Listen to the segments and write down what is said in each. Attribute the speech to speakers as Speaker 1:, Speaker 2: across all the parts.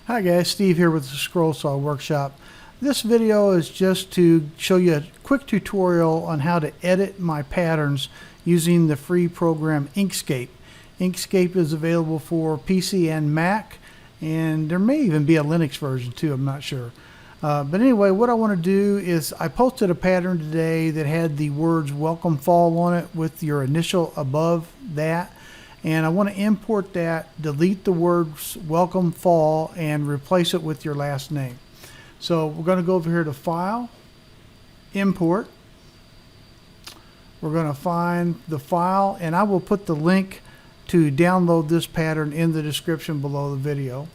Speaker 1: Hi guys, Steve here with the Scrollsaw Workshop. This video is just to show you a quick tutorial on how to edit my patterns using the free program Inkscape. Inkscape is available for PC and Mac, and there may even be a Linux version too, I'm not sure. But anyway, what I want to do is I posted a pattern today that had the words welcome fall on it with your initial above that. And I want to import that, delete the words welcome fall, and replace it with your last name. So we're going to go over here to File, Import. We're going to find the file, and I will put the link to download this pattern in the description below the video.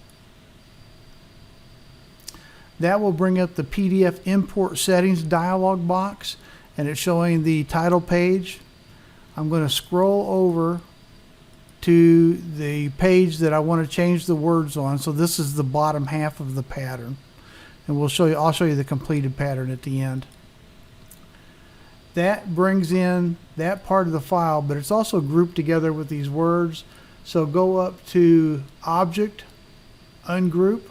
Speaker 1: That will bring up the PDF import settings dialog box, and it's showing the title page. I'm going to scroll over to the page that I want to change the words on. So this is the bottom half of the pattern, and I'll show you the completed pattern at the end. That brings in that part of the file, but it's also grouped together with these words. So go up to Object, Ungroup.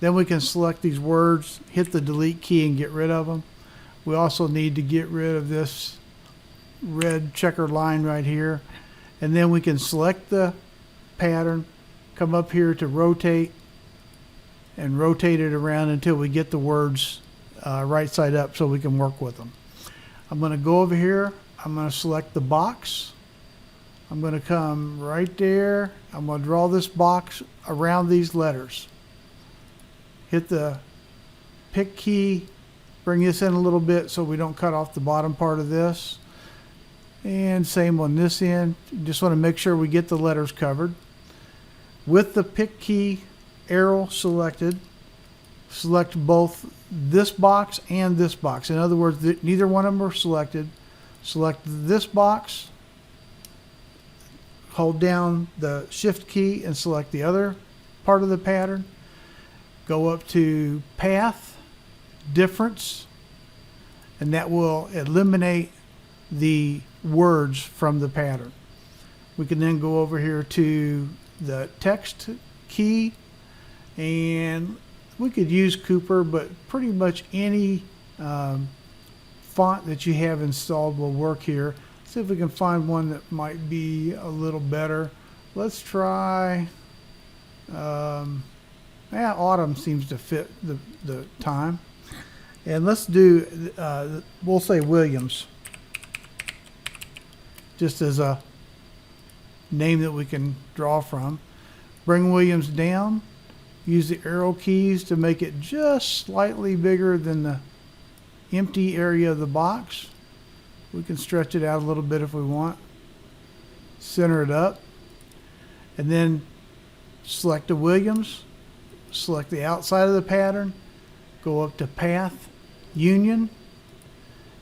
Speaker 1: Then we can select these words, hit the delete key, and get rid of them. We also need to get rid of this red checkered line right here. And then we can select the pattern, come up here to rotate, and rotate it around until we get the words right side up so we can work with them. I'm going to go over here. I'm going to select the box. I'm going to come right there. I'm going to draw this box around these letters. Hit the pick key, bring this in a little bit so we don't cut off the bottom part of this. And same on this end. Just want to make sure we get the letters covered. With the pick key arrow selected, select both this box and this box. In other words, neither one of them are selected. Select this box, hold down the shift key and select the other part of the pattern. Go up to Path, Difference, and that will eliminate the words from the pattern. We can then go over here to the text key, and we could use Cooper, but pretty much any font that you have installed will work here. See if we can find one that might be a little better. Let's try Autumn seems to fit the time, and let's do we'll say Williams, just as a name that we can draw from. Bring Williams down, use the arrow keys to make it just slightly bigger than the empty area of the box. We can stretch it out a little bit if we want. Center it up, and then select the Williams, select the outside of the pattern, go up to Path, Union,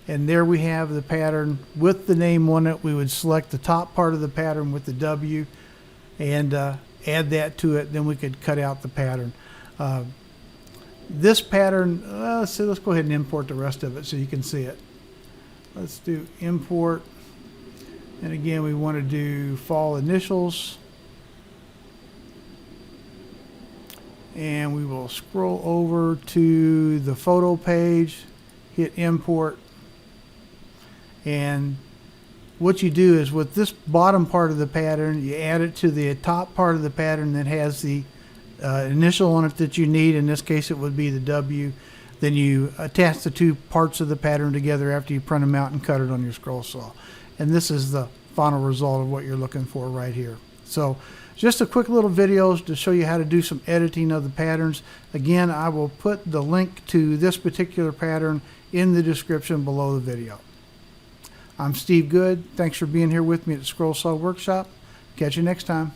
Speaker 1: and there we have the pattern with the name on it. We would select the top part of the pattern with the W and add that to it. Then we could cut out the pattern. This pattern, let's go ahead and import the rest of it so you can see it. Let's do import. And again, we want to do fall initials. And we will scroll over to the photo page, hit import. And what you do is with this bottom part of the pattern, you add it to the top part of the pattern that has the initial on it that you need. In this case, it would be the W. Then you attach the two parts of the pattern together after you print them out and cut it on your scroll saw. And this is the final result of what you're looking for right here. So just a quick little video to show you how to do some editing of the patterns. Again, I will put the link to this particular pattern in the description below the video. I'm Steve Good. Thanks for being here with me at the Scrollsaw Workshop. Catch you next time.